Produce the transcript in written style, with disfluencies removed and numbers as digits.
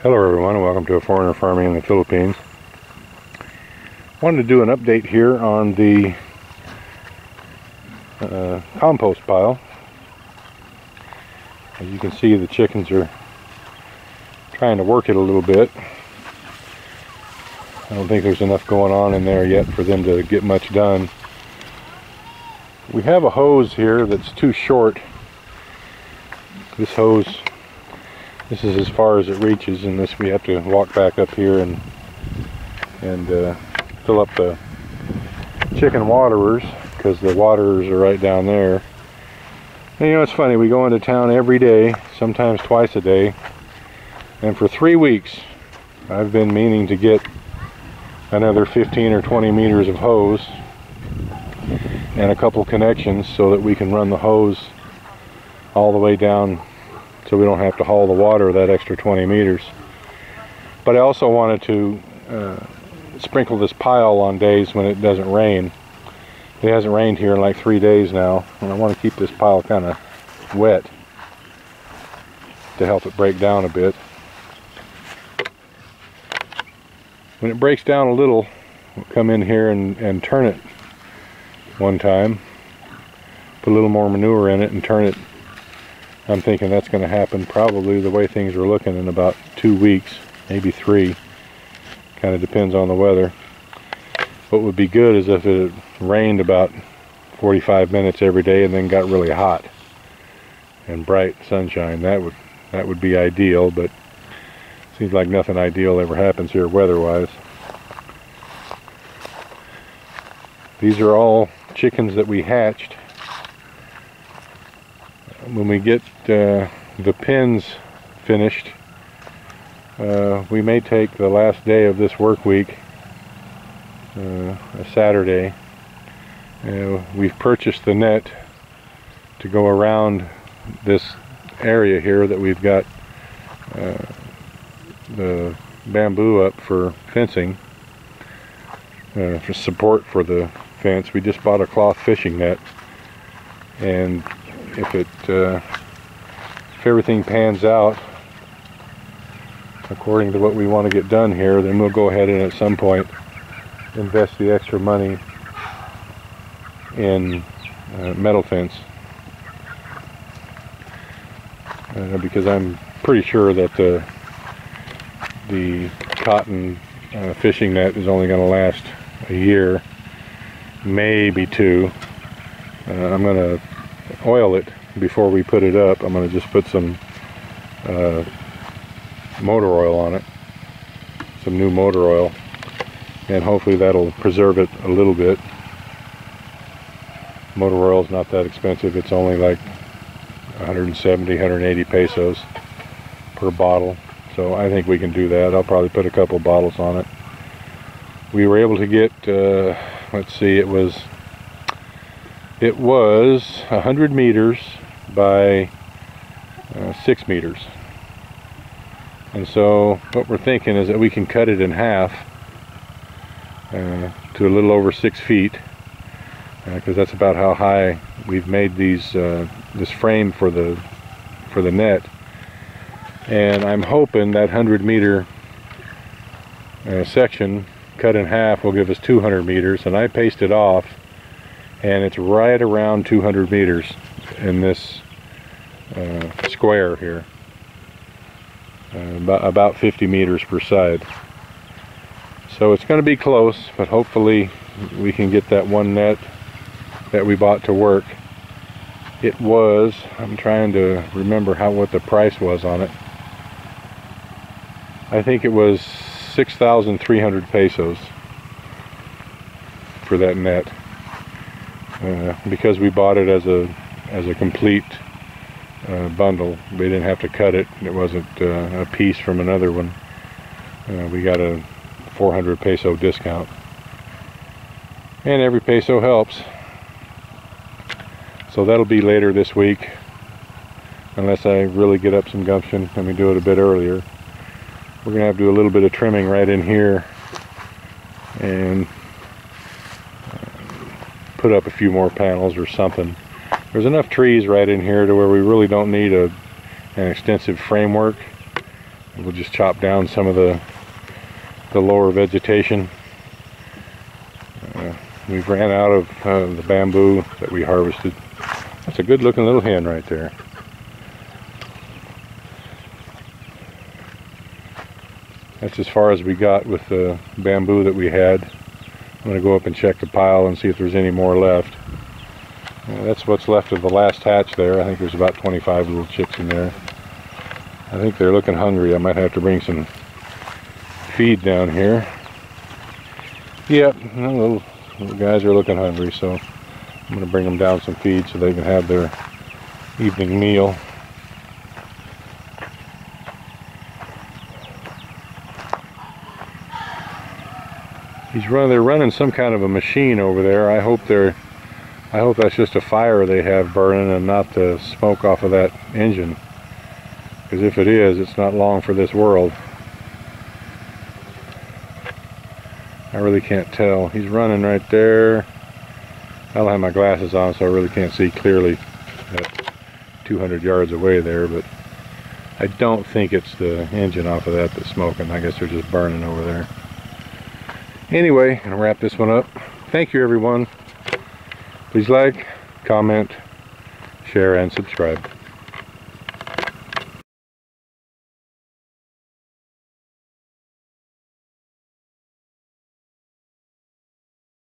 Hello everyone, and welcome to A Foreigner Farming in the Philippines. Wanted to do an update here on the compost pile. As you can see, the chickens are trying to work it a little bit. I don't think there's enough going on in there yet for them to get much done. We have a hose here that's too short. This hose, this is as far as it reaches, and this we have to walk back up here and fill up the chicken waterers, because the waterers are right down there. And you know, it's funny, we go into town every day, sometimes twice a day, and for 3 weeks I've been meaning to get another 15 or 20 meters of hose and a couple connections so that we can run the hose all the way down, so we don't have to haul the water that extra 20 meters. But I also wanted to sprinkle this pile on days when it doesn't rain. It hasn't rained here in like 3 days now, and I want to keep this pile kind of wet to help it break down a bit. When it breaks down a little, we'll come in here and turn it one time, put a little more manure in it and turn it. I'm thinking that's going to happen probably, the way things are looking, in about 2 weeks, maybe 3. Kind of depends on the weather. What would be good is if it rained about 45 minutes every day and then got really hot and bright sunshine. That would be ideal, but seems like nothing ideal ever happens here weather-wise. These are all chickens that we hatched. When we get the pens finished, we may take the last day of this work week, a Saturday. We've purchased the net to go around this area here that we've got the bamboo up for fencing, for support for the fence. We just bought a cloth fishing net, and if everything pans out according to what we want to get done here, then we'll go ahead and at some point invest the extra money in metal fence, because I'm pretty sure that the cotton fishing net is only going to last a year, maybe 2. I'm going to oil it before we put it up. I'm going to just put some motor oil on it, some new motor oil, and hopefully that'll preserve it a little bit. Motor oil is not that expensive. It's only like 170, 180 pesos per bottle, so I think we can do that. I'll probably put a couple bottles on it. We were able to get, let's see, it was 100 meters by 6 meters. And so what we're thinking is that we can cut it in half to a little over 6 feet, because that's about how high we've made these this frame for the net. And I'm hoping that 100 meter section cut in half will give us 200 meters, and I pasted off, and it's right around 200 meters in this square here, about 50 meters per side. So it's going to be close, but hopefully we can get that one net that we bought to work. It was, I'm trying to remember what the price was on it. I think it was 6,300 pesos for that net, because we bought it as a complete bundle. We didn't have to cut it. It wasn't a piece from another one. We got a 400 peso discount, and every peso helps. So that'll be later this week, unless I really get up some gumption. Let me do it a bit earlier. We're gonna have to do a little bit of trimming right in here and put up a few more panels or something. There's enough trees right in here to where we really don't need an extensive framework. We'll just chop down some of the lower vegetation. We've ran out of the bamboo that we harvested. That's a good looking little hen right there. That's as far as we got with the bamboo that we had. I'm going to go up and check the pile and see if there's any more left. That's what's left of the last hatch there. I think there's about 25 little chicks in there. I think they're looking hungry. I might have to bring some feed down here. Yep, little guys are looking hungry, so I'm going to bring them down some feed so they can have their evening meal. They're running some kind of a machine over there. I hope that's just a fire they have burning and not the smoke off of that engine. Because if it is, it's not long for this world. I really can't tell. He's running right there. I don't have my glasses on, so I really can't see clearly at 200 yards away there, but I don't think it's the engine off of that that's smoking. I guess they're just burning over there. Anyway, I'm going to wrap this one up. Thank you, everyone. Please like, comment, share, and subscribe.